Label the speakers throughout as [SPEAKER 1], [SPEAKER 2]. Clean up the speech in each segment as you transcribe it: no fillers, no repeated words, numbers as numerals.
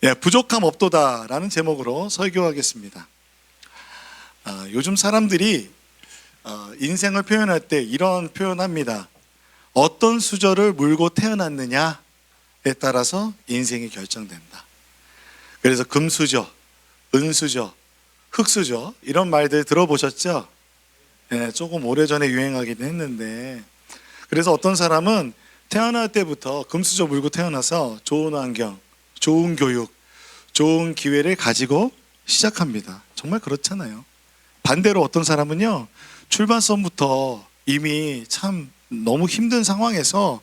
[SPEAKER 1] 예, 부족함 없도다라는 제목으로 설교하겠습니다. 요즘 사람들이 인생을 표현할 때 이런 표현합니다. 어떤 수저를 물고 태어났느냐에 따라서 인생이 결정된다. 그래서 금수저, 은수저, 흙수저 이런 말들 들어보셨죠? 예, 조금 오래전에 유행하긴 했는데, 그래서 어떤 사람은 태어날 때부터 금수저 물고 태어나서 좋은 환경, 좋은 교육, 좋은 기회를 가지고 시작합니다. 정말 그렇잖아요. 반대로 어떤 사람은요, 출발선부터 이미 참 너무 힘든 상황에서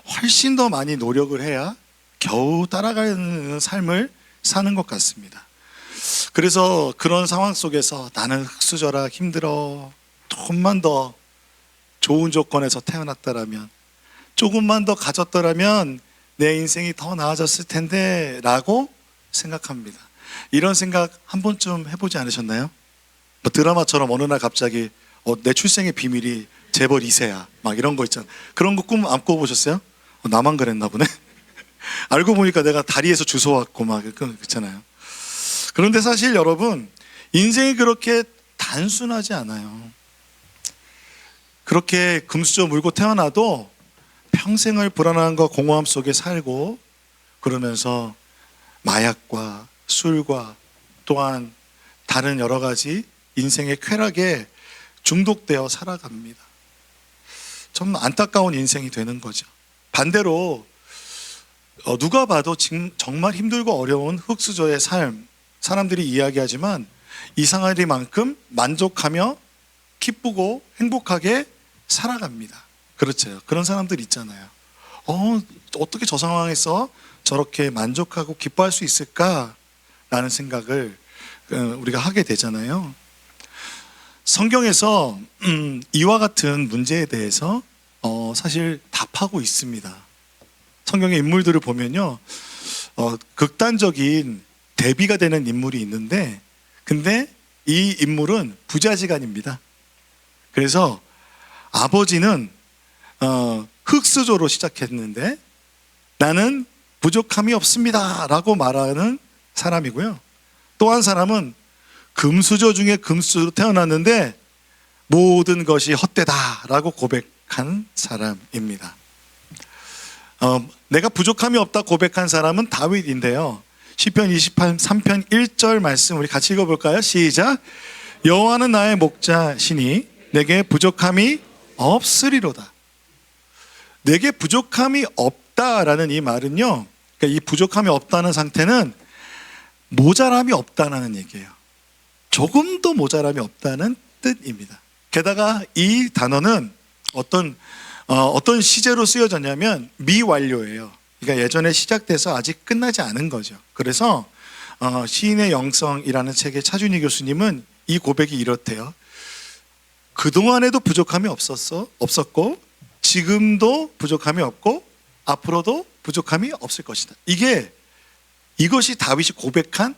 [SPEAKER 1] 훨씬 더 많이 노력을 해야 겨우 따라가는 삶을 사는 것 같습니다. 그래서 그런 상황 속에서 나는 흙수저라 힘들어, 조금만 더 좋은 조건에서 태어났더라면, 조금만 더 가졌더라면 내 인생이 더 나아졌을 텐데 라고 생각합니다. 이런 생각 한 번쯤 해보지 않으셨나요? 뭐 드라마처럼 어느 날 갑자기 내 출생의 비밀이 재벌 2세야 막 이런 거 있잖아요. 그런 거 꿈 안 꿔보셨어요? 나만 그랬나 보네. 알고 보니까 내가 다리에서 주워왔고 막 그렇잖아요. 그런데 사실 여러분, 인생이 그렇게 단순하지 않아요. 그렇게 금수저 물고 태어나도 평생을 불안함과 공허함 속에 살고, 그러면서 마약과 술과 또한 다른 여러 가지 인생의 쾌락에 중독되어 살아갑니다. 좀 안타까운 인생이 되는 거죠. 반대로 누가 봐도 정말 힘들고 어려운 흙수저의 삶, 사람들이 이야기하지만 이상하리만큼 만족하며 기쁘고 행복하게 살아갑니다. 그렇죠. 그런 사람들 있잖아요. 어떻게 저 상황에서 저렇게 만족하고 기뻐할 수 있을까라는 생각을 우리가 하게 되잖아요. 성경에서 이와 같은 문제에 대해서 사실 답하고 있습니다. 성경의 인물들을 보면요, 극단적인 대비가 되는 인물이 있는데, 근데 이 인물은 부자지간입니다. 그래서 아버지는 흙수저로 시작했는데 나는 부족함이 없습니다 라고 말하는 사람이고요, 또 한 사람은 금수저 중에 금수저로 태어났는데 모든 것이 헛되다 라고 고백한 사람입니다. 내가 부족함이 없다 고백한 사람은 다윗인데요, 시편 23편 1절 말씀 우리 같이 읽어볼까요? 시작. 여호와는 나의 목자시니 내게 부족함이 없으리로다. 내게 부족함이 없다라는 이 말은요, 그러니까 이 부족함이 없다는 상태는 모자람이 없다는 얘기예요. 조금도 모자람이 없다는 뜻입니다. 게다가 이 단어는 어떤 시제로 쓰여졌냐면 미완료예요. 그러니까 예전에 시작돼서 아직 끝나지 않은 거죠. 그래서 시인의 영성이라는 책의 차준희 교수님은 이 고백이 이렇대요. 그동안에도 부족함이 없었고 지금도 부족함이 없고 앞으로도 부족함이 없을 것이다. 이것이 다윗이 고백한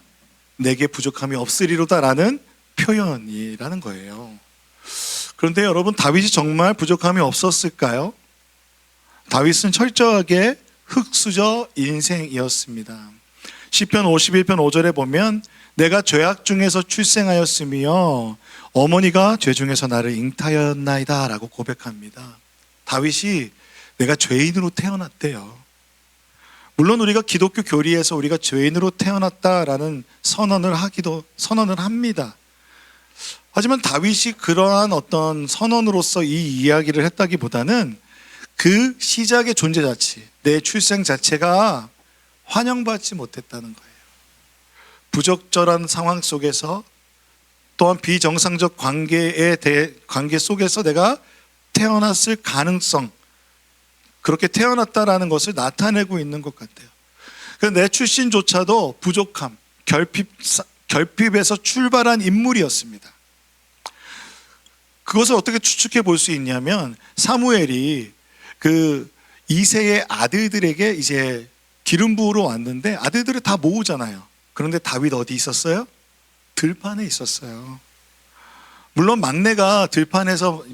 [SPEAKER 1] 내게 부족함이 없으리로다라는 표현이라는 거예요. 그런데 여러분, 다윗이 정말 부족함이 없었을까요? 다윗은 철저하게 흙수저 인생이었습니다. 시편 51편 5절에 보면 내가 죄악 중에서 출생하였으며 어머니가 죄 중에서 나를 잉타였나이다 라고 고백합니다. 다윗이 내가 죄인으로 태어났대요. 물론 우리가 기독교 교리에서 우리가 죄인으로 태어났다라는 선언을 합니다. 하지만 다윗이 그러한 어떤 선언으로서 이 이야기를 했다기보다는 그 시작의 존재 자체, 내 출생 자체가 환영받지 못했다는 거예요. 부적절한 상황 속에서, 또한 비정상적 관계 속에서 내가 태어났을 가능성, 그렇게 태어났다라는 것을 나타내고 있는 것 같아요. 내 출신조차도 부족함, 결핍에서 출발한 인물이었습니다. 그것을 어떻게 추측해 볼 수 있냐면, 사무엘이 그 2세의 아들들에게 이제 기름 부으러 왔는데 아들들을 다 모으잖아요. 그런데 다윗 어디 있었어요? 들판에 있었어요. 물론 막내가 들판에서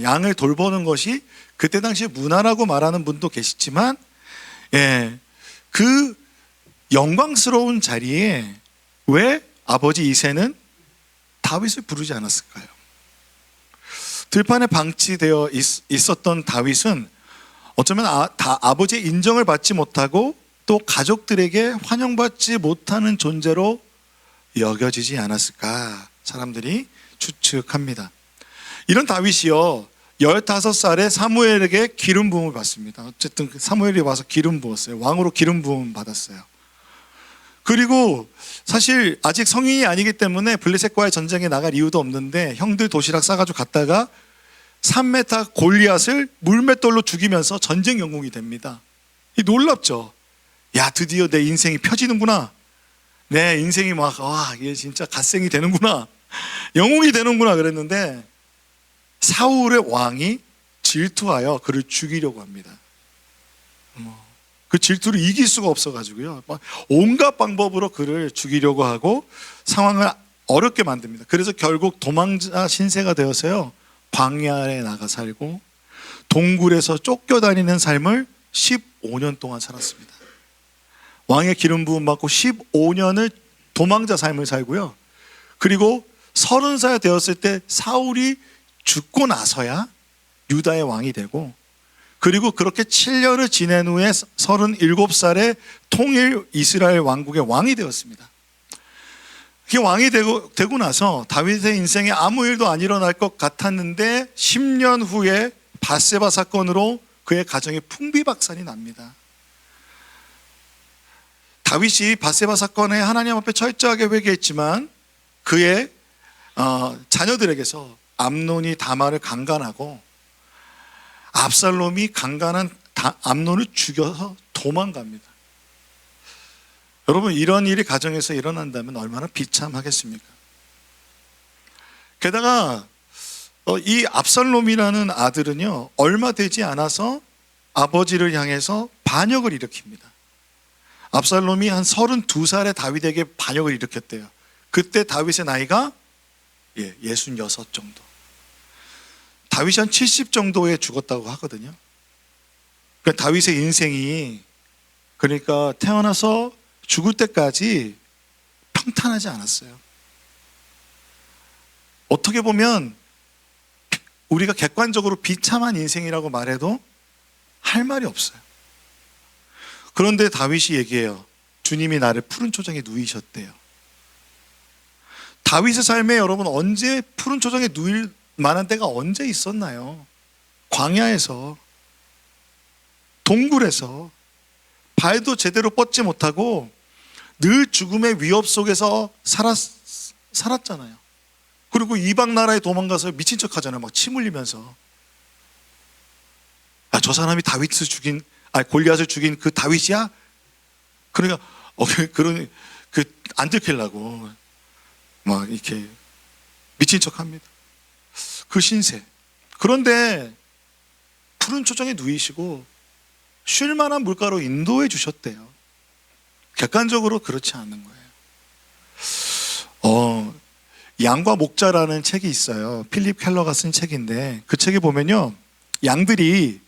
[SPEAKER 1] 양을 돌보는 것이 그때 당시에 문화라고 말하는 분도 계시지만, 그 영광스러운 자리에 왜 아버지 이새는 다윗을 부르지 않았을까요? 들판에 방치되어 있었던 다윗은 어쩌면 아버지의 인정을 받지 못하고 또 가족들에게 환영받지 못하는 존재로 여겨지지 않았을까 사람들이 추측합니다. 이런 다윗이요 15살에 사무엘에게 기름 부음을 받습니다. 어쨌든 사무엘이 와서 기름 부었어요. 왕으로 기름 부음 받았어요. 그리고 사실 아직 성인이 아니기 때문에 블레셋과의 전쟁에 나갈 이유도 없는데 형들 도시락 싸가지고 갔다가 3m 골리앗을 물맷돌로 죽이면서 전쟁 영웅이 됩니다. 이 놀랍죠? 야, 드디어 내 인생이 펴지는구나. 내 인생이 얘 진짜 갓생이 되는구나. 영웅이 되는구나 그랬는데 사울의 왕이 질투하여 그를 죽이려고 합니다. 그 질투를 이길 수가 없어가지고요. 온갖 방법으로 그를 죽이려고 하고 상황을 어렵게 만듭니다. 그래서 결국 도망자 신세가 되어서요. 광야에 나가 살고 동굴에서 쫓겨다니는 삶을 15년 동안 살았습니다. 왕의 기름 부음 받고 15년을 도망자 삶을 살고요. 그리고 30살 되었을 때 사울이 죽고 나서야 유다의 왕이 되고 그리고 그렇게 7년을 지낸 후에 37살에 통일 이스라엘 왕국의 왕이 되었습니다. 그 왕이 되고 나서 다윗의 인생에 아무 일도 안 일어날 것 같았는데 10년 후에 밧세바 사건으로 그의 가정에 풍비박산이 납니다. 다윗이 밧세바 사건에 하나님 앞에 철저하게 회개했지만 그의 자녀들에게서 암논이 다말을 강간하고 압살롬이 강간한 암논을 죽여서 도망갑니다. 여러분 이런 일이 가정에서 일어난다면 얼마나 비참하겠습니까? 게다가 이 압살롬이라는 아들은요 얼마 되지 않아서 아버지를 향해서 반역을 일으킵니다. 압살롬이 한 32살에 다윗에게 반역을 일으켰대요. 그때 다윗의 나이가 66 정도. 다윗이 한 70 정도에 죽었다고 하거든요. 그러니까 다윗의 인생이 그러니까 태어나서 죽을 때까지 평탄하지 않았어요. 어떻게 보면 우리가 객관적으로 비참한 인생이라고 말해도 할 말이 없어요. 그런데 다윗이 얘기해요. 주님이 나를 푸른 초장에 누이셨대요. 다윗의 삶에 여러분 언제 푸른 초장에 누일 만한 때가 언제 있었나요? 광야에서, 동굴에서 발도 제대로 뻗지 못하고 늘 죽음의 위협 속에서 살았잖아요. 그리고 이방 나라에 도망가서 미친 척 하잖아요. 막 침 흘리면서. 저 사람이 다윗을 죽인, 골리앗을 죽인 그 다윗이야? 그러니까, 안 들키려고 막 이렇게 미친 척 합니다. 그 신세. 그런데 푸른 초장에 누이시고 쉴 만한 물가로 인도해 주셨대요. 객관적으로 그렇지 않는 거예요. 양과 목자라는 책이 있어요. 필립 켈러가 쓴 책인데 그 책에 보면요. 양들이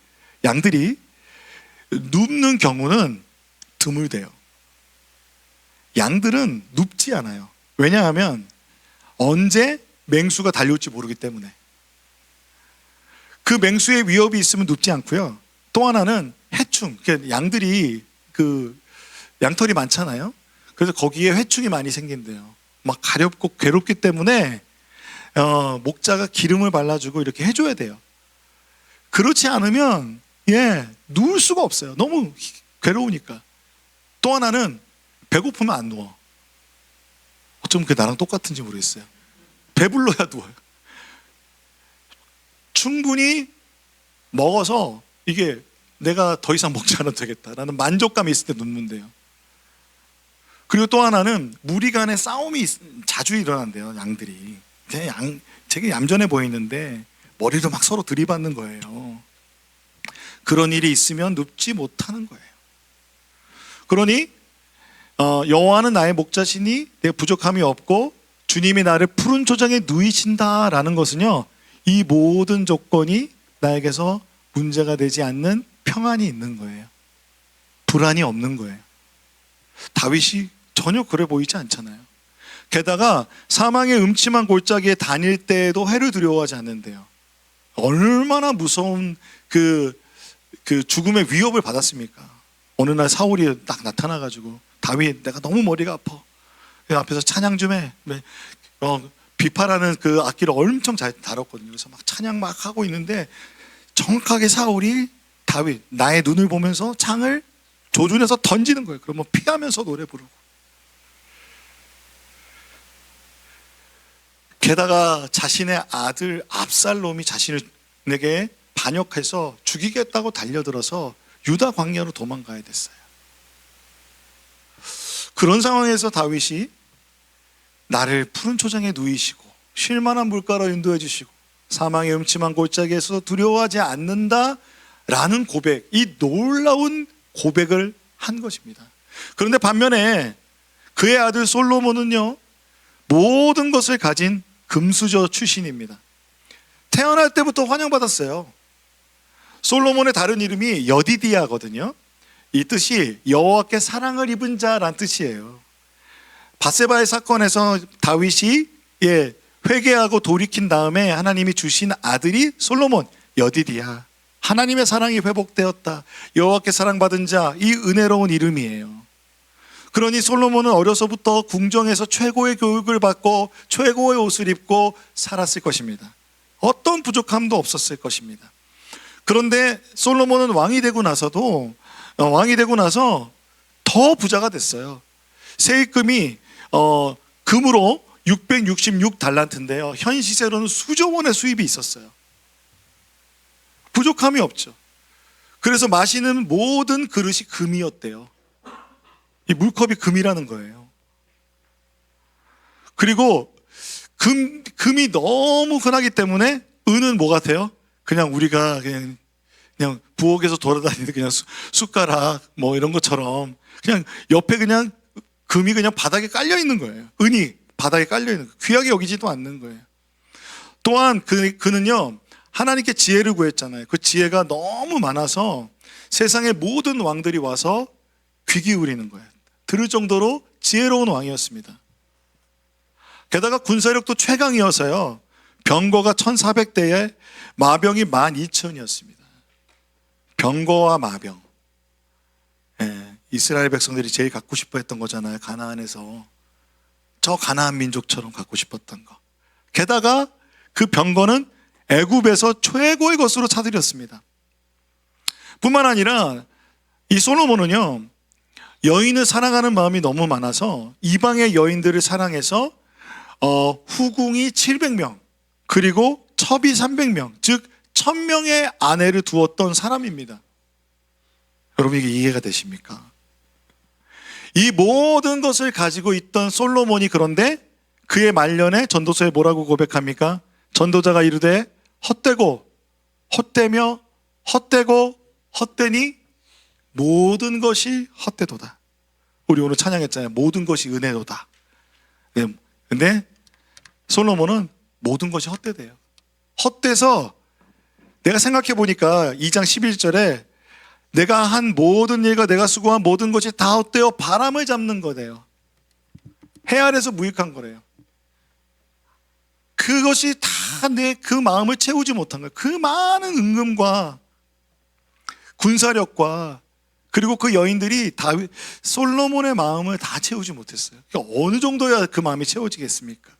[SPEAKER 1] 눕는 경우는 드물대요. 양들은 눕지 않아요. 왜냐하면 언제 맹수가 달려올지 모르기 때문에. 그 맹수의 위협이 있으면 눕지 않고요. 또 하나는 해충. 양들이 양털이 많잖아요. 그래서 거기에 해충이 많이 생긴대요. 막 가렵고 괴롭기 때문에 목자가 기름을 발라주고 이렇게 해줘야 돼요. 그렇지 않으면 누울 수가 없어요. 너무 괴로우니까. 또 하나는 배고프면 안 누워. 어쩜 그게 나랑 똑같은지 모르겠어요. 배불러야 누워요. 충분히 먹어서 이게 내가 더 이상 먹지 않아도 되겠다라는 만족감이 있을 때 눕는데요. 그리고 또 하나는 무리간에 싸움이 자주 일어난대요. 양들이. 되게 얌전해 보이는데 머리도 막 서로 들이받는 거예요. 그런 일이 있으면 눕지 못하는 거예요. 그러니 여호와는 나의 목자시니 내 부족함이 없고 주님이 나를 푸른 초장에 누이신다라는 것은요, 이 모든 조건이 나에게서 문제가 되지 않는 평안이 있는 거예요. 불안이 없는 거예요. 다윗이 전혀 그래 보이지 않잖아요. 게다가 사망의 음침한 골짜기에 다닐 때에도 해를 두려워하지 않는데요. 얼마나 무서운 그 죽음의 위협을 받았습니까? 어느 날 사울이 딱 나타나가지고 다윗, 내가 너무 머리가 아파. 그 앞에서 찬양 좀 해. 비파라는 그 악기를 엄청 잘 다뤘거든요. 그래서 막 찬양 막 하고 있는데 정확하게 사울이 다윗, 나의 눈을 보면서 창을 조준해서 던지는 거예요. 그러면 피하면서 노래 부르고. 게다가 자신의 아들 압살롬이 자신에게 반역해서 죽이겠다고 달려들어서 유다 광야로 도망가야 됐어요. 그런 상황에서 다윗이 나를 푸른 초장에 누이시고 쉴 만한 물가로 인도해 주시고 사망의 음침한 골짜기에서 두려워하지 않는다라는 고백, 이 놀라운 고백을 한 것입니다. 그런데 반면에 그의 아들 솔로몬은요, 모든 것을 가진 금수저 출신입니다. 태어날 때부터 환영받았어요. 솔로몬의 다른 이름이 여디디아거든요. 이 뜻이 여호와께 사랑을 입은 자란 뜻이에요. 밧세바의 사건에서 다윗이 회개하고 돌이킨 다음에 하나님이 주신 아들이 솔로몬, 여디디아. 하나님의 사랑이 회복되었다, 여호와께 사랑받은 자, 이 은혜로운 이름이에요. 그러니 솔로몬은 어려서부터 궁정에서 최고의 교육을 받고 최고의 옷을 입고 살았을 것입니다. 어떤 부족함도 없었을 것입니다. 그런데 솔로몬은 왕이 되고 나서 더 부자가 됐어요. 세입금이 금으로 666달란트인데요. 현 시세로는 수조 원의 수입이 있었어요. 부족함이 없죠. 그래서 마시는 모든 그릇이 금이었대요. 이 물컵이 금이라는 거예요. 그리고 금이 너무 흔하기 때문에 은은 뭐 같아요? 그냥 우리가 그냥 부엌에서 돌아다니는 그냥 숟가락 뭐 이런 것처럼 그냥 옆에 그냥 금이 그냥 바닥에 깔려 있는 거예요. 은이 바닥에 깔려 있는 거예요. 귀하게 여기지도 않는 거예요. 또한 그는요, 하나님께 지혜를 구했잖아요. 그 지혜가 너무 많아서 세상의 모든 왕들이 와서 귀 기울이는 거예요. 들을 정도로 지혜로운 왕이었습니다. 게다가 군사력도 최강이어서요, 병거가 1400대에 마병이 12,000이었습니다. 병거와 마병. 이스라엘 백성들이 제일 갖고 싶어 했던 거잖아요. 가나안에서. 저 가나안 민족처럼 갖고 싶었던 거. 게다가 그 병거는 애굽에서 최고의 것으로 사들였습니다. 뿐만 아니라 이 솔로몬은요, 여인을 사랑하는 마음이 너무 많아서 이방의 여인들을 사랑해서 후궁이 700명 그리고 첩이 300명, 즉 1000명의 아내를 두었던 사람입니다. 여러분, 이게 이해가 되십니까? 이 모든 것을 가지고 있던 솔로몬이, 그런데 그의 말년에 전도서에 뭐라고 고백합니까? 전도자가 이르되 헛되고 헛되며 헛되고 헛되니 모든 것이 헛되도다. 우리 오늘 찬양했잖아요. 모든 것이 은혜도다. 근데 솔로몬은 모든 것이 헛되대요. 헛돼서 내가 생각해 보니까 2장 11절에 내가 한 모든 일과 내가 수고한 모든 것이 다 헛되어 바람을 잡는 거래요. 해 아래서 무익한 거래요. 그것이 다 내 그 마음을 채우지 못한 거예요. 그 많은 은금과 군사력과 그리고 그 여인들이 솔로몬의 마음을 다 채우지 못했어요. 그러니까 어느 정도야 그 마음이 채워지겠습니까?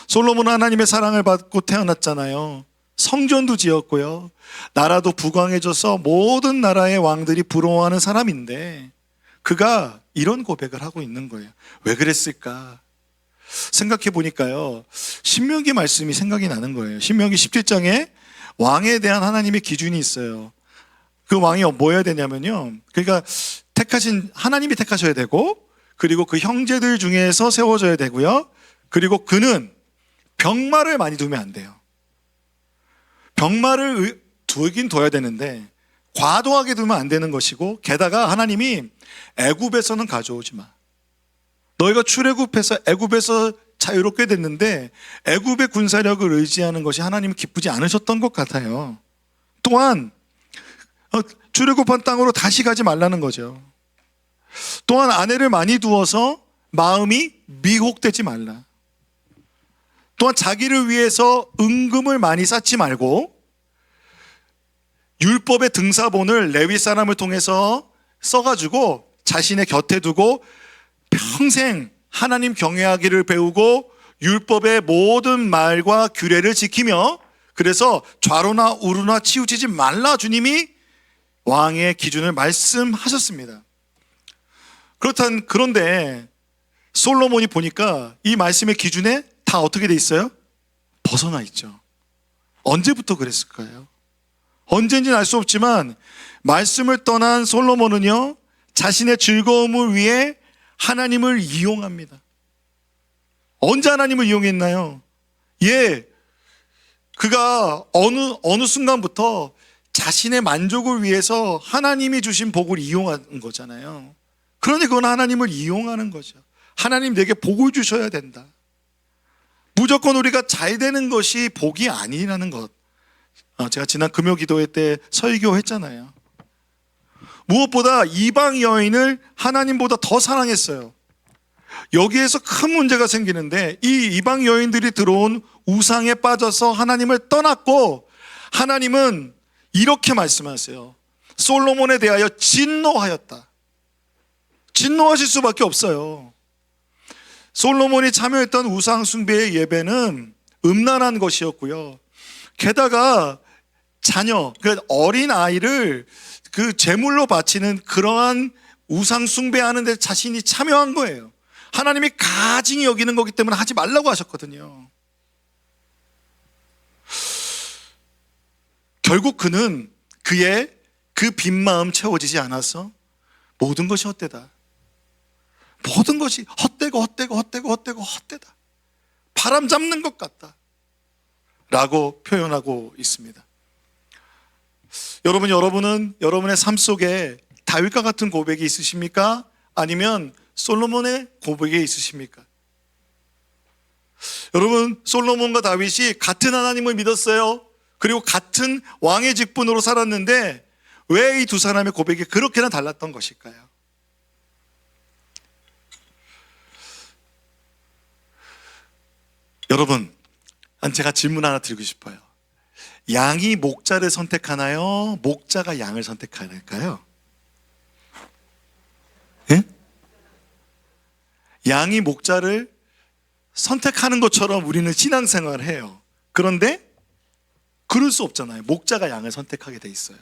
[SPEAKER 1] 솔로몬은 하나님의 사랑을 받고 태어났잖아요. 성전도 지었고요, 나라도 부강해져서 모든 나라의 왕들이 부러워하는 사람인데 그가 이런 고백을 하고 있는 거예요. 왜 그랬을까? 생각해 보니까요, 신명기 말씀이 생각이 나는 거예요. 신명기 17장에 왕에 대한 하나님의 기준이 있어요. 그 왕이 뭐 해야 되냐면요, 그러니까 하나님이 택하셔야 되고, 그리고 그 형제들 중에서 세워져야 되고요, 그리고 그는 병마를 많이 두면 안 돼요. 병마를 두긴 둬야 되는데 과도하게 두면 안 되는 것이고, 게다가 하나님이 애굽에서는 가져오지 마. 너희가 출애굽해서 애굽에서 자유롭게 됐는데 애굽의 군사력을 의지하는 것이 하나님은 기쁘지 않으셨던 것 같아요. 또한 출애굽한 땅으로 다시 가지 말라는 거죠. 또한 아내를 많이 두어서 마음이 미혹되지 말라. 또한 자기를 위해서 은금을 많이 쌓지 말고 율법의 등사본을 레위 사람을 통해서 써가지고 자신의 곁에 두고 평생 하나님 경외하기를 배우고 율법의 모든 말과 규례를 지키며, 그래서 좌로나 우로나 치우치지 말라 주님이 왕의 기준을 말씀하셨습니다. 그런데 솔로몬이 보니까 이 말씀의 기준에 다 어떻게 돼 있어요? 벗어나 있죠. 언제부터 그랬을까요? 언제인지는 알 수 없지만 말씀을 떠난 솔로몬은요, 자신의 즐거움을 위해 하나님을 이용합니다. 언제 하나님을 이용했나요? 그가 어느 순간부터 자신의 만족을 위해서 하나님이 주신 복을 이용한 거잖아요. 그러니 그건 하나님을 이용하는 거죠. 하나님 내게 복을 주셔야 된다. 무조건 우리가 잘 되는 것이 복이 아니라는 것. 제가 지난 금요기도회 때 설교했잖아요. 무엇보다 이방 여인을 하나님보다 더 사랑했어요. 여기에서 큰 문제가 생기는데, 이 이방 여인들이 들어온 우상에 빠져서 하나님을 떠났고, 하나님은 이렇게 말씀하세요. 솔로몬에 대하여 진노하였다. 진노하실 수밖에 없어요. 솔로몬이 참여했던 우상 숭배의 예배는 음란한 것이었고요. 게다가 자녀, 어린 아이를 그 제물로 바치는 그러한 우상 숭배하는 데 자신이 참여한 거예요. 하나님이 가증히 여기는 거기 때문에 하지 말라고 하셨거든요. 결국 그는 그의 그 빈 마음 채워지지 않아서 모든 것이 헛되다. 모든 것이 헛되고 헛되다. 바람 잡는 것 같다 라고 표현하고 있습니다. 여러분은 여러분의 삶 속에 다윗과 같은 고백이 있으십니까? 아니면 솔로몬의 고백이 있으십니까? 여러분, 솔로몬과 다윗이 같은 하나님을 믿었어요. 그리고 같은 왕의 직분으로 살았는데 왜 이 두 사람의 고백이 그렇게나 달랐던 것일까요? 여러분, 제가 질문 하나 드리고 싶어요. 양이 목자를 선택하나요? 목자가 양을 선택할까요? 예? 양이 목자를 선택하는 것처럼 우리는 신앙생활을 해요. 그런데 그럴 수 없잖아요. 목자가 양을 선택하게 돼 있어요.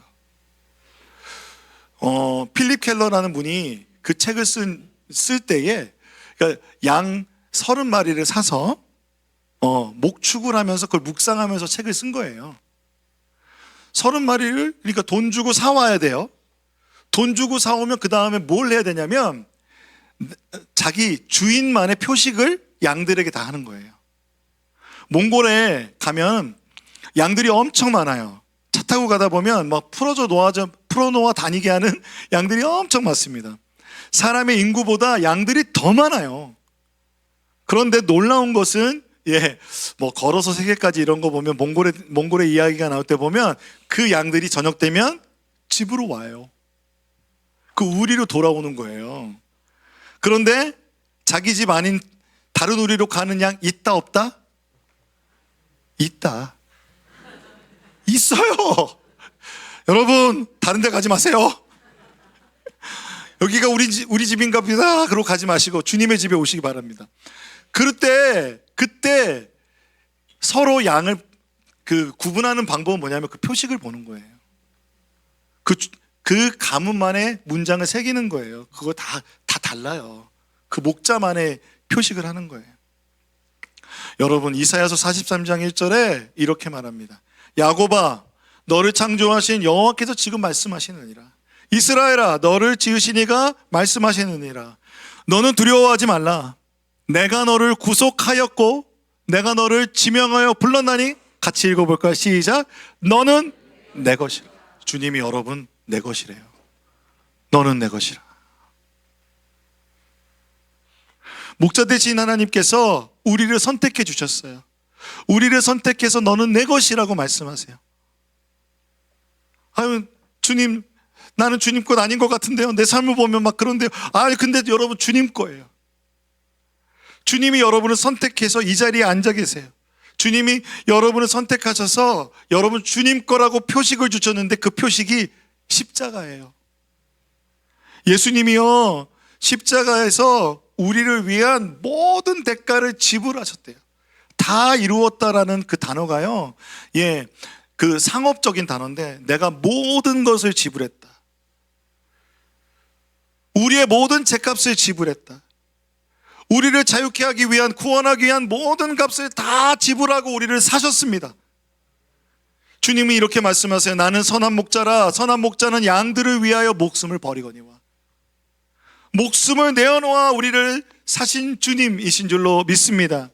[SPEAKER 1] 필립 켈러라는 분이 그 책을 쓸 때에, 그러니까 양 30마리를 사서 목축을 하면서 그걸 묵상하면서 책을 쓴 거예요. 30마리를 그러니까 돈 주고 사와야 돼요. 돈 주고 사오면 그 다음에 뭘 해야 되냐면 자기 주인만의 표식을 양들에게 다 하는 거예요. 몽골에 가면 양들이 엄청 많아요. 차 타고 가다 보면 막 풀어놓아 다니게 하는 양들이 엄청 많습니다. 사람의 인구보다 양들이 더 많아요. 그런데 놀라운 것은 뭐 걸어서 세계까지 이런 거 보면 몽골의 이야기가 나올 때 보면 그 양들이 저녁 되면 집으로 와요. 그 우리로 돌아오는 거예요. 그런데 자기 집 아닌 다른 우리로 가는 양 있다 없다? 있다. 있어요. 여러분, 다른 데 가지 마세요. 여기가 우리 집인가 보다 그러고 가지 마시고 주님의 집에 오시기 바랍니다. 그때 서로 양을 구분하는 방법은 뭐냐면 그 표식을 보는 거예요. 그 가문만의 문장을 새기는 거예요. 그거 다 달라요. 그 목자만의 표식을 하는 거예요. 여러분, 이사야서 43장 1절에 이렇게 말합니다. 야곱아, 너를 창조하신 여호와께서 지금 말씀하시느니라. 이스라엘아, 너를 지으신 이가 말씀하시느니라. 너는 두려워하지 말라. 내가 너를 구속하였고 내가 너를 지명하여 불렀나니. 같이 읽어볼까요? 시작. 너는 내 것이라. 주님이 여러분 내 것이래요. 너는 내 것이라. 목자 되신 하나님께서 우리를 선택해 주셨어요. 우리를 선택해서 너는 내 것이라고 말씀하세요. 아유, 주님, 나는 주님 것 아닌 것 같은데요. 내 삶을 보면 막 그런데요. 근데 여러분 주님 거예요. 주님이 여러분을 선택해서 이 자리에 앉아 계세요. 주님이 여러분을 선택하셔서 여러분 주님 거라고 표식을 주셨는데 그 표식이 십자가예요. 예수님이요, 십자가에서 우리를 위한 모든 대가를 지불하셨대요. 다 이루었다라는 그 단어가요, 그 상업적인 단어인데, 내가 모든 것을 지불했다. 우리의 모든 죄값을 지불했다. 우리를 자유케 하기 위한, 구원하기 위한 모든 값을 다 지불하고 우리를 사셨습니다. 주님이 이렇게 말씀하세요. 나는 선한 목자라. 선한 목자는 양들을 위하여 목숨을 버리거니와. 목숨을 내어놓아 우리를 사신 주님이신 줄로 믿습니다.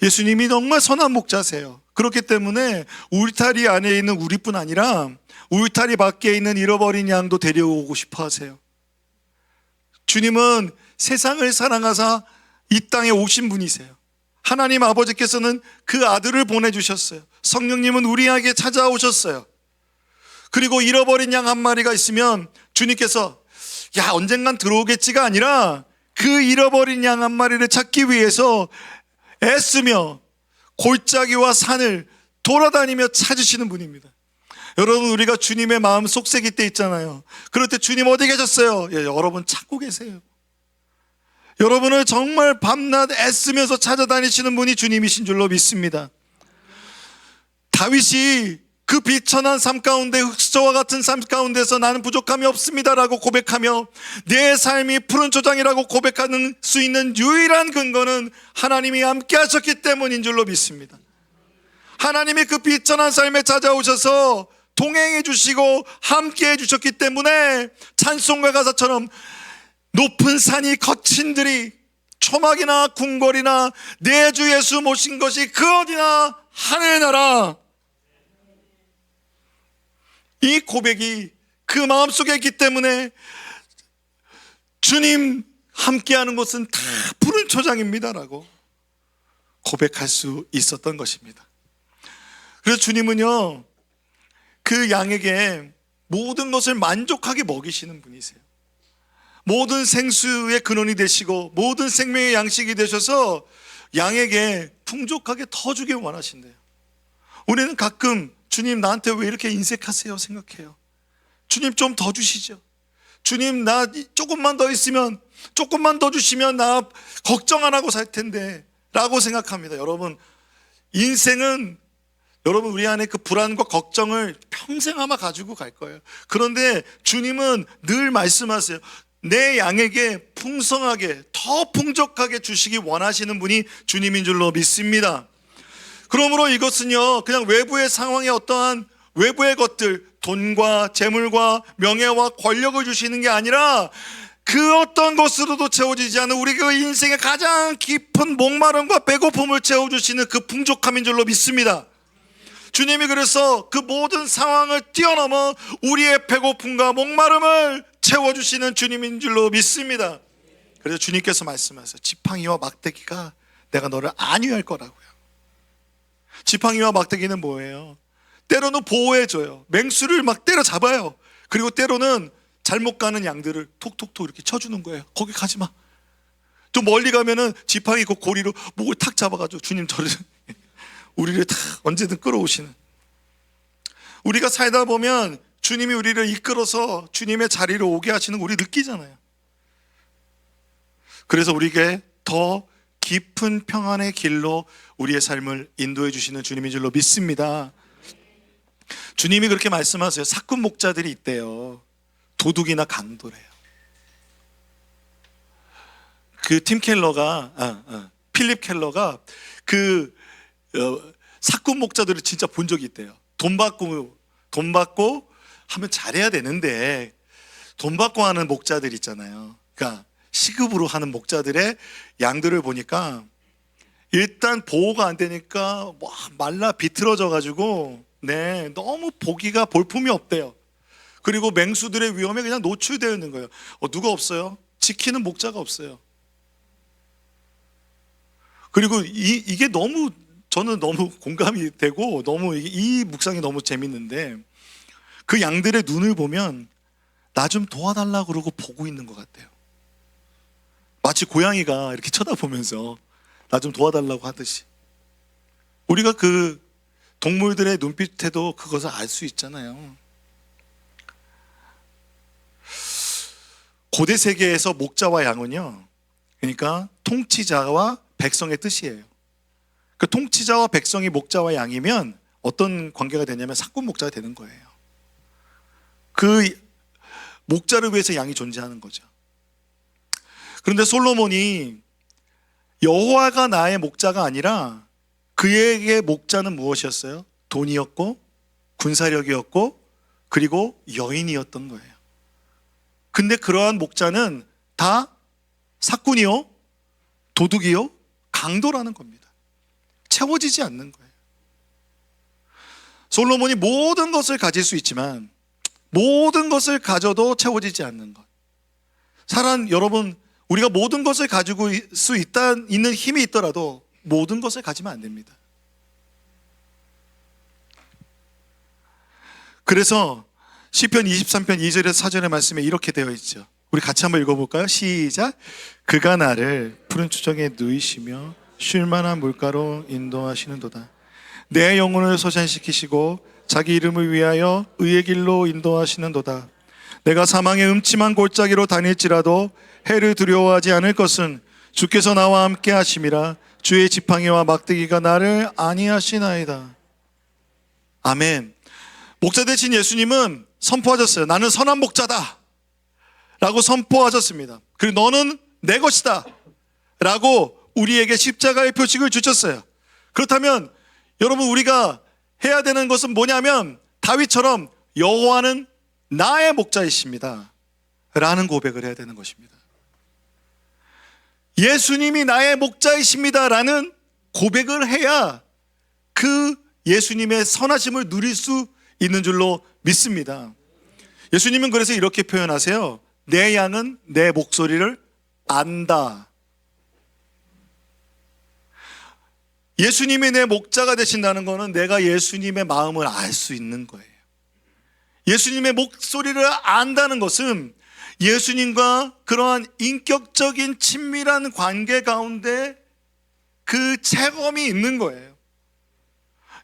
[SPEAKER 1] 예수님이 정말 선한 목자세요. 그렇기 때문에 울타리 안에 있는 우리뿐 아니라 울타리 밖에 있는 잃어버린 양도 데려오고 싶어 하세요. 주님은 세상을 사랑하사 이 땅에 오신 분이세요. 하나님 아버지께서는 그 아들을 보내주셨어요. 성령님은 우리에게 찾아오셨어요. 그리고 잃어버린 양 한 마리가 있으면 주님께서 언젠간 들어오겠지가 아니라 그 잃어버린 양 한 마리를 찾기 위해서 애쓰며 골짜기와 산을 돌아다니며 찾으시는 분입니다. 여러분, 우리가 주님의 마음 속삭일 때 있잖아요. 그럴 때 주님 어디 계셨어요? 여러분 찾고 계세요. 여러분을 정말 밤낮 애쓰면서 찾아다니시는 분이 주님이신 줄로 믿습니다. 다윗이 그 비천한 삶 가운데, 흑수저와 같은 삶 가운데서 나는 부족함이 없습니다라고 고백하며 내 삶이 푸른 초장이라고 고백하는 수 있는 유일한 근거는 하나님이 함께 하셨기 때문인 줄로 믿습니다. 하나님이 그 비천한 삶에 찾아오셔서 동행해 주시고 함께 해 주셨기 때문에 찬송가 가사처럼 높은 산이 거친 들이 초막이나 궁궐이나 내 주 예수 모신 것이 그 어디나 하늘의 나라. 이 고백이 그 마음속에 있기 때문에 주님 함께하는 것은 다 푸른 초장입니다라고 고백할 수 있었던 것입니다. 그래서 주님은요, 그 양에게 모든 것을 만족하게 먹이시는 분이세요. 모든 생수의 근원이 되시고 모든 생명의 양식이 되셔서 양에게 풍족하게 더 주길 원하신대요. 우리는 가끔 주님 나한테 왜 이렇게 인색하세요 생각해요. 주님 좀 더 주시죠. 주님 나 조금만 더 있으면, 조금만 더 주시면 나 걱정 안 하고 살 텐데 라고 생각합니다. 여러분, 인생은 여러분 우리 안에 그 불안과 걱정을 평생 아마 가지고 갈 거예요. 그런데 주님은 늘 말씀하세요. 내 양에게 풍성하게, 더 풍족하게 주시기 원하시는 분이 주님인 줄로 믿습니다. 그러므로 이것은요, 그냥 외부의 상황에 어떠한 외부의 것들, 돈과 재물과 명예와 권력을 주시는 게 아니라 그 어떤 것으로도 채워지지 않은 우리 그 인생의 가장 깊은 목마름과 배고픔을 채워주시는 그 풍족함인 줄로 믿습니다. 주님이 그래서 그 모든 상황을 뛰어넘어 우리의 배고픔과 목마름을 채워주시는 주님인 줄로 믿습니다. 그래서 주님께서 말씀하세요. 지팡이와 막대기가 내가 너를 안위할 거라고요. 지팡이와 막대기는 뭐예요? 때로는 보호해줘요. 맹수를 막 때려잡아요. 그리고 때로는 잘못 가는 양들을 톡톡톡 이렇게 쳐주는 거예요. 거기 가지 마. 좀 멀리 가면은 지팡이 그 고리로 목을 탁 잡아가지고 주님 저를 우리를 다 언제든 끌어오시는. 우리가 살다 보면 주님이 우리를 이끌어서 주님의 자리로 오게 하시는 거 우리 느끼잖아요. 그래서 우리에게 더 깊은 평안의 길로 우리의 삶을 인도해 주시는 주님인 줄로 믿습니다. 주님이 그렇게 말씀하세요. 사꾼 목자들이 있대요. 도둑이나 강도래요. 그 팀 켈러가 필립 켈러가 사꾼 목자들을 진짜 본 적이 있대요. 돈 받고 하면 잘해야 되는데 돈 받고 하는 목자들 있잖아요. 그러니까 시급으로 하는 목자들의 양들을 보니까 일단 보호가 안 되니까 말라 비틀어져 가지고 너무 보기가 볼품이 없대요. 그리고 맹수들의 위험에 그냥 노출되어 있는 거예요. 누가 없어요? 지키는 목자가 없어요. 그리고 이게 너무 저는 너무 공감이 되고 너무 이 묵상이 너무 재밌는데 그 양들의 눈을 보면 나 좀 도와달라고 그러고 보고 있는 것 같아요. 마치 고양이가 이렇게 쳐다보면서 나 좀 도와달라고 하듯이. 우리가 그 동물들의 눈빛에도 그것을 알 수 있잖아요. 고대 세계에서 목자와 양은요, 그러니까 통치자와 백성의 뜻이에요. 그 통치자와 백성이 목자와 양이면 어떤 관계가 되냐면 사꾼 목자가 되는 거예요. 그 목자를 위해서 양이 존재하는 거죠. 그런데 솔로몬이 여호와가 나의 목자가 아니라 그에게 목자는 무엇이었어요? 돈이었고 군사력이었고 그리고 여인이었던 거예요. 근데 그러한 목자는 다 사꾼이요, 도둑이요, 강도라는 겁니다. 채워지지 않는 거예요. 솔로몬이 모든 것을 가질 수 있지만 모든 것을 가져도 채워지지 않는 것. 여러분, 우리가 모든 것을 가지고 있는 힘이 있더라도 모든 것을 가지면 안 됩니다. 그래서 시편 23편 2절에서 4절의 말씀에 이렇게 되어 있죠. 우리 같이 한번 읽어볼까요? 시작. 그가 나를 푸른 추정에 누이시며 쉴 만한 물가로 인도하시는도다. 내 영혼을 소산시키시고 자기 이름을 위하여 의의 길로 인도하시는도다. 내가 사망의 음침한 골짜기로 다닐지라도 해를 두려워하지 않을 것은 주께서 나와 함께 하심이라. 주의 지팡이와 막대기가 나를 안위하시나이다. 아멘. 목자 되신 예수님은 선포하셨어요. 나는 선한 목자다 라고 선포하셨습니다. 그리고 너는 내 것이다 라고 우리에게 십자가의 표식을 주셨어요. 그렇다면 여러분, 우리가 해야 되는 것은 뭐냐면 다윗처럼 여호와는 나의 목자이십니다 라는 고백을 해야 되는 것입니다. 예수님이 나의 목자이십니다 라는 고백을 해야 그 예수님의 선하심을 누릴 수 있는 줄로 믿습니다. 예수님은 그래서 이렇게 표현하세요. 내 양은 내 목소리를 안다. 예수님이 내 목자가 되신다는 것은 내가 예수님의 마음을 알 수 있는 거예요. 예수님의 목소리를 안다는 것은 예수님과 그러한 인격적인 친밀한 관계 가운데 그 체험이 있는 거예요.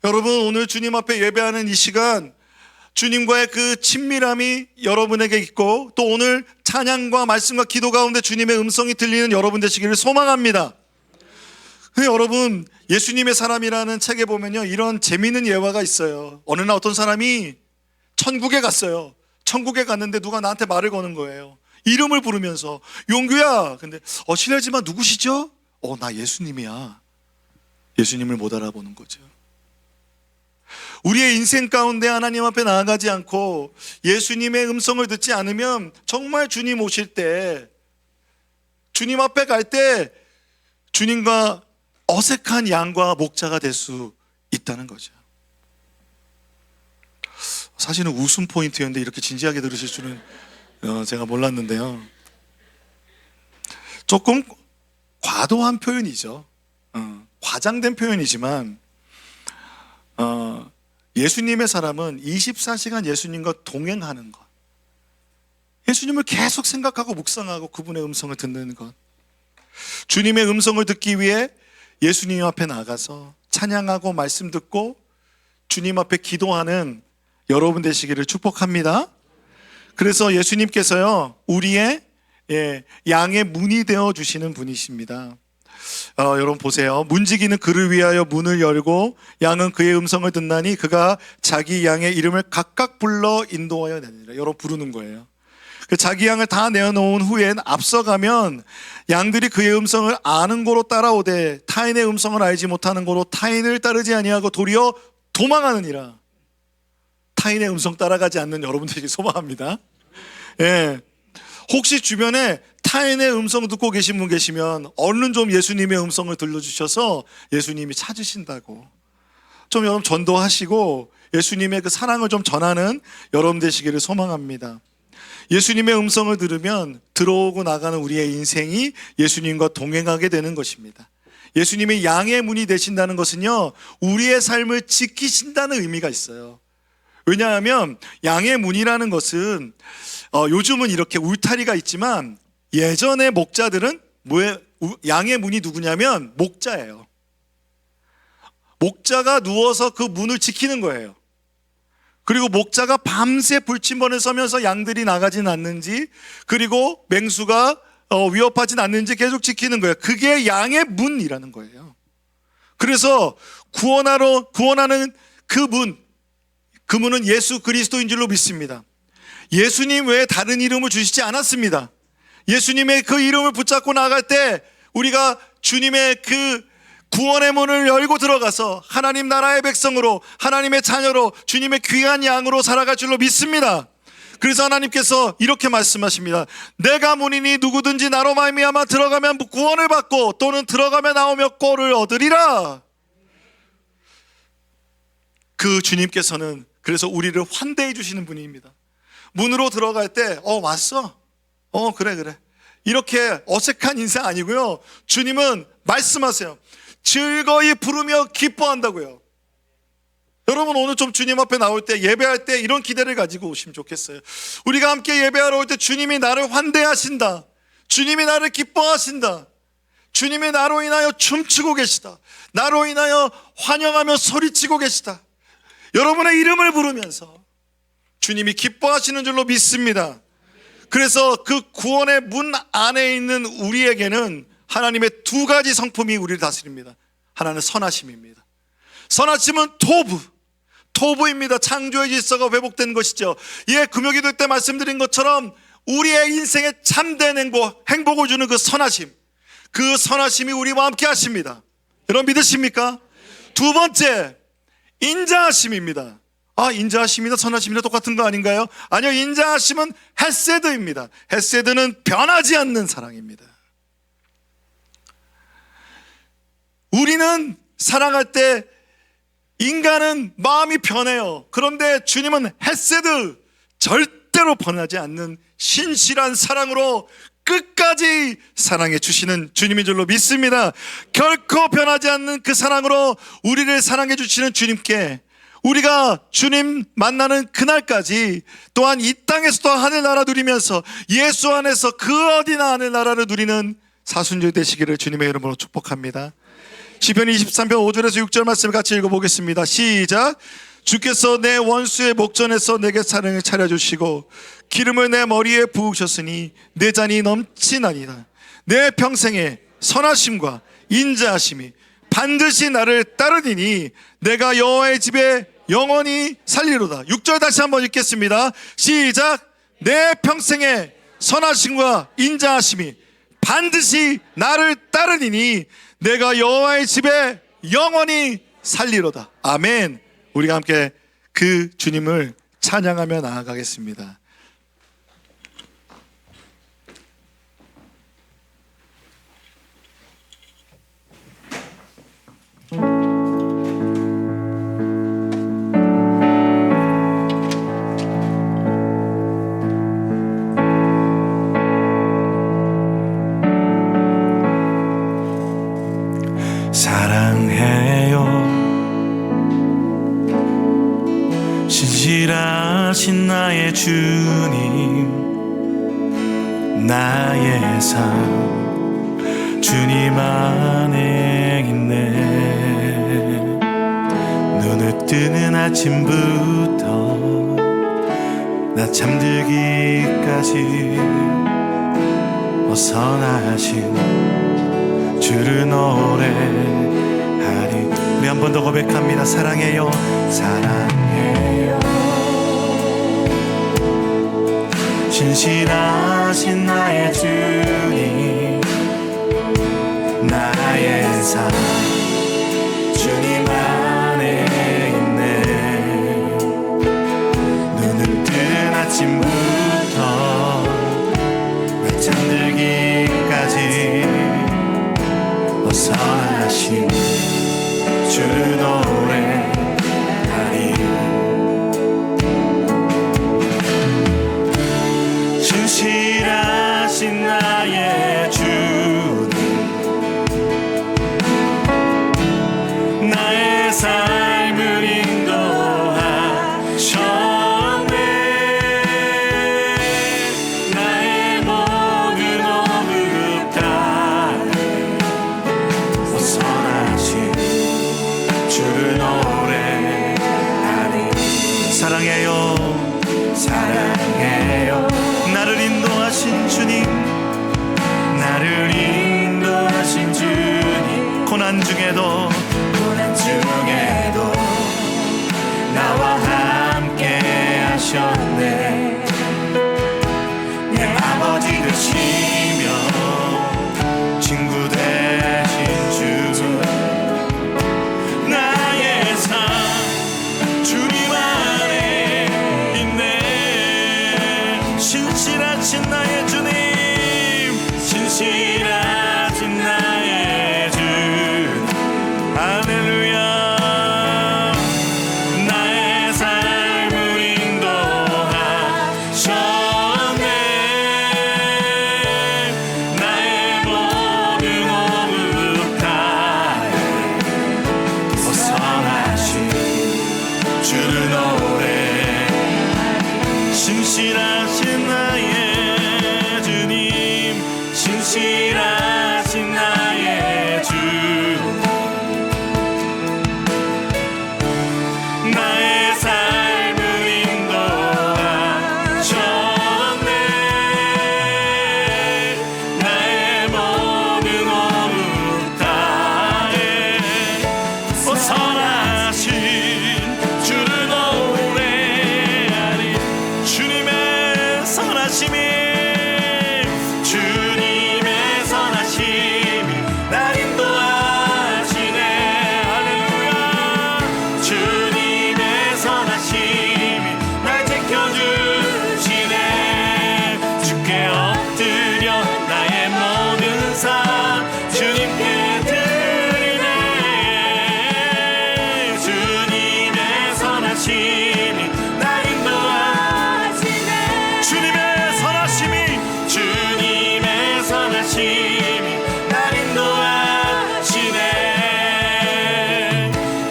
[SPEAKER 1] 여러분, 오늘 주님 앞에 예배하는 이 시간, 주님과의 그 친밀함이 여러분에게 있고 또 오늘 찬양과 말씀과 기도 가운데 주님의 음성이 들리는 여러분 되시기를 소망합니다. 근데 여러분, 예수님의 사람이라는 책에 보면요, 이런 재미있는 예화가 있어요. 어느 날 어떤 사람이 천국에 갔어요. 천국에 갔는데 누가 나한테 말을 거는 거예요. 이름을 부르면서 용규야. 근데 실례지만 누구시죠? 나 예수님이야. 예수님을 못 알아보는 거죠. 우리의 인생 가운데 하나님 앞에 나아가지 않고 예수님의 음성을 듣지 않으면 정말 주님 오실 때, 주님 앞에 갈 때 주님과 어색한 양과 목자가 될 수 있다는 거죠. 사실은 웃음 포인트였는데 이렇게 진지하게 들으실 줄은 제가 몰랐는데요. 조금 과도한 표현이죠. 과장된 표현이지만 예수님의 사람은 24시간 예수님과 동행하는 것, 예수님을 계속 생각하고 묵상하고 그분의 음성을 듣는 것, 주님의 음성을 듣기 위해 예수님 앞에 나가서 찬양하고 말씀 듣고 주님 앞에 기도하는 여러분 되시기를 축복합니다. 그래서 예수님께서요, 우리의 양의 문이 되어 주시는 분이십니다. 여러분 보세요. 문지기는 그를 위하여 문을 열고 양은 그의 음성을 듣나니 그가 자기 양의 이름을 각각 불러 인도하여 내니라. 여러분 부르는 거예요. 그 자기 양을 다 내어놓은 후엔 앞서가면 양들이 그의 음성을 아는 고로 따라오되 타인의 음성을 알지 못하는 고로 타인을 따르지 아니하고 도리어 도망하느니라. 타인의 음성 따라가지 않는 여러분들에게 소망합니다. 혹시 주변에 타인의 음성 듣고 계신 분 계시면 얼른 좀 예수님의 음성을 들려주셔서 예수님이 찾으신다고 좀 여러분 전도하시고 예수님의 그 사랑을 좀 전하는 여러분 되시기를 소망합니다. 예수님의 음성을 들으면 들어오고 나가는 우리의 인생이 예수님과 동행하게 되는 것입니다. 예수님의 양의 문이 되신다는 것은요, 우리의 삶을 지키신다는 의미가 있어요. 왜냐하면 양의 문이라는 것은 요즘은 이렇게 울타리가 있지만 예전에 목자들은 양의 문이 누구냐면 목자예요. 목자가 누워서 그 문을 지키는 거예요. 그리고 목자가 밤새 불침번에 서면서 양들이 나가진 않는지, 그리고 맹수가 위협하진 않는지 계속 지키는 거예요. 그게 양의 문이라는 거예요. 그래서 구원하는 그 문은 예수 그리스도인 줄로 믿습니다. 예수님 외에 다른 이름을 주시지 않았습니다. 예수님의 그 이름을 붙잡고 나갈 때 우리가 주님의 그 구원의 문을 열고 들어가서 하나님 나라의 백성으로, 하나님의 자녀로, 주님의 귀한 양으로 살아갈 줄로 믿습니다. 그래서 하나님께서 이렇게 말씀하십니다. 내가 문이니 누구든지 나로 말미암아 들어가면 구원을 받고 또는 들어가며 나오며 꼴을 얻으리라. 그 주님께서는 그래서 우리를 환대해 주시는 분입니다. 문으로 들어갈 때 왔어? 그래 이렇게 어색한 인생 아니고요. 주님은 말씀하세요. 즐거이 부르며 기뻐한다고요. 여러분, 오늘 좀 주님 앞에 나올 때, 예배할 때 이런 기대를 가지고 오시면 좋겠어요. 우리가 함께 예배하러 올 때 주님이 나를 환대하신다, 주님이 나를 기뻐하신다, 주님이 나로 인하여 춤추고 계시다, 나로 인하여 환영하며 소리치고 계시다, 여러분의 이름을 부르면서 주님이 기뻐하시는 줄로 믿습니다. 그래서 그 구원의 문 안에 있는 우리에게는 하나님의 두 가지 성품이 우리를 다스립니다. 하나는 선하심입니다. 선하심은 토부입니다. 창조의 질서가 회복된 것이죠. 금요기 될 때 말씀드린 것처럼 우리의 인생에 참된 행복을 주는 그 선하심이 우리와 함께 하십니다. 여러분 믿으십니까? 두 번째, 인자하심입니다. 인자하심이나 선하심이나 똑같은 거 아닌가요? 아니요, 인자하심은 헤세드입니다. 헤세드는 변하지 않는 사랑입니다. 우리는 사랑할 때 인간은 마음이 변해요. 그런데 주님은 헤세드, 절대로 변하지 않는 신실한 사랑으로 끝까지 사랑해 주시는 주님인 줄로 믿습니다. 결코 변하지 않는 그 사랑으로 우리를 사랑해 주시는 주님께 우리가 주님 만나는 그날까지 또한 이 땅에서도 하늘나라 누리면서 예수 안에서 그 어디나 하늘나라를 누리는 사순절 되시기를 주님의 이름으로 축복합니다. 시편 23편 5절에서 6절 말씀을 같이 읽어보겠습니다. 시작. 주께서 내 원수의 목전에서 내게 사랑을 차려주시고 기름을 내 머리에 부으셨으니 내 잔이 넘치나니라. 내 평생에 선하심과 인자하심이 반드시 나를 따르리니 내가 여호와의 집에 영원히 살리로다. 6절 다시 한번 읽겠습니다. 시작. 내 평생에 선하심과 인자하심이 반드시 나를 따르리니 내가 여호와의 집에 영원히 살리로다. 아멘. 우리가 함께 그 주님을 찬양하며 나아가겠습니다.
[SPEAKER 2] 사랑해요 신실하신 나의 주님, 나의 삶 주님 안에 있네. 눈을 뜨는 아침부터 나 잠들기까지 선하신 주를 노래하리. 우리 한 번 더 고백합니다. 사랑해요 사랑해요 신실하신 나의 주님, 나의 삶 주님 안에 있네. 눈을 뜨는 아침부터 나 잠들기까지 선하신 주를 노래하리. 신실하신 나의 고난 중에도 나와 함께 하셨네. 내 아버지 되시며 친구 되신 주, 나의 삶 주님 안에 있네. 신실하신 나의 주님, 신실하신 나의 주, 할렐루야. 나의 삶을 인도하셨네. 나의 모든 오늘 다 벗어나신 주를 노래. 신실하신 나의 주님, 신실하신 나의 주, 나의 삶을 인도하셨네. 나의 모든 오늘 다해 벗어나신 주를 노래하리. 주님의 선하심이, 주님의 선하심이 날 인도하시네. 할렐루야. 주님의 선하심이 날 지켜주시네. 주께 엎드려 나의 모든 삶 주님께 드리네. 주님의 선하심이 날 인도하시네. 주님의 선하심이, 주님의 선하심이 날 인도하시네.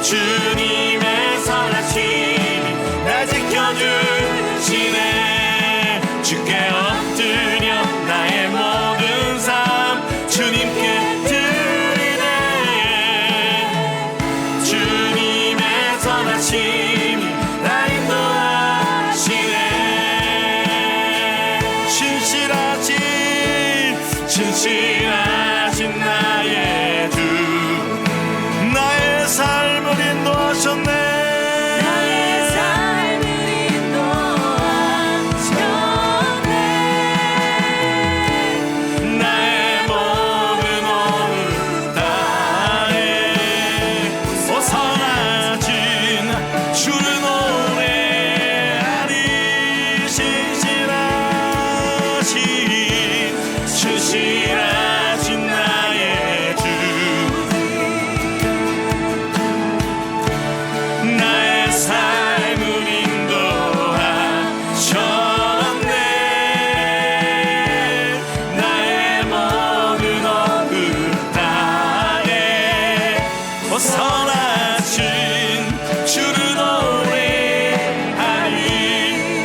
[SPEAKER 2] 주님의 선하심이 날 지켜주시네. 주께 엎드려 나의 모든 삶 주님께 드리네. 주님의 선하심이 날 인도하시네. 신실하신 나의 주, 나의 삶을 인도하셨네.
[SPEAKER 3] 나의 삶을 인도하셨네.
[SPEAKER 2] 나의 모든 오늘 다해 벗어나진 주를 노래하리. 신실하신 나의 주, 나의 삶을 인도하셨네. 나의 모든 오늘 다해 벗어나신 주를 노래하리.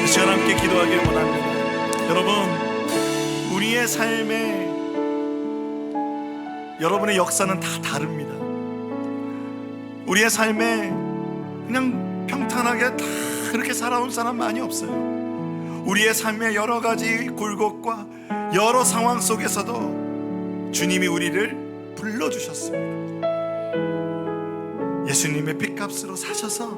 [SPEAKER 2] 이 시간 함께 기도하길 원합니다. 여러분, 우리의 삶에 여러분의 역사는 다 다릅니다. 우리의 삶에 그냥 평탄하게 다 그렇게 살아온 사람 많이 없어요. 우리의 삶의 여러 가지 굴곡과 여러 상황 속에서도 주님이 우리를 불러주셨습니다. 예수님의 핏값으로 사셔서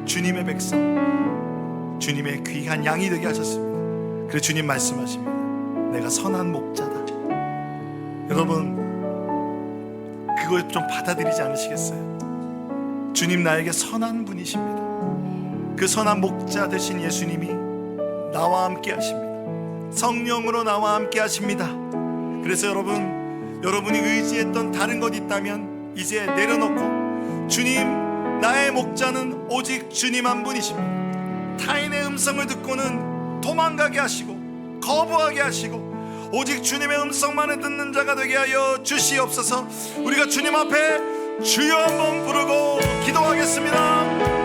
[SPEAKER 2] 주님의 백성, 주님의 귀한 양이 되게 하셨습니다. 그래서 주님 말씀하십니다. 내가 선한 목자다. 여러분, 그걸 좀 받아들이지 않으시겠어요? 주님 나에게 선한 분이십니다. 그 선한 목자 되신 예수님이 나와 함께 하십니다. 성령으로 나와 함께 하십니다. 그래서 여러분이 의지했던 다른 것 있다면 이제 내려놓고, 주님 나의 목자는 오직 주님 한 분이십니다. 타인의 음성을 듣고는 도망가게 하시고 거부하게 하시고 오직 주님의 음성만을 듣는 자가 되게 하여 주시옵소서. 우리가 주님 앞에 주여 한번 부르고 기도하겠습니다.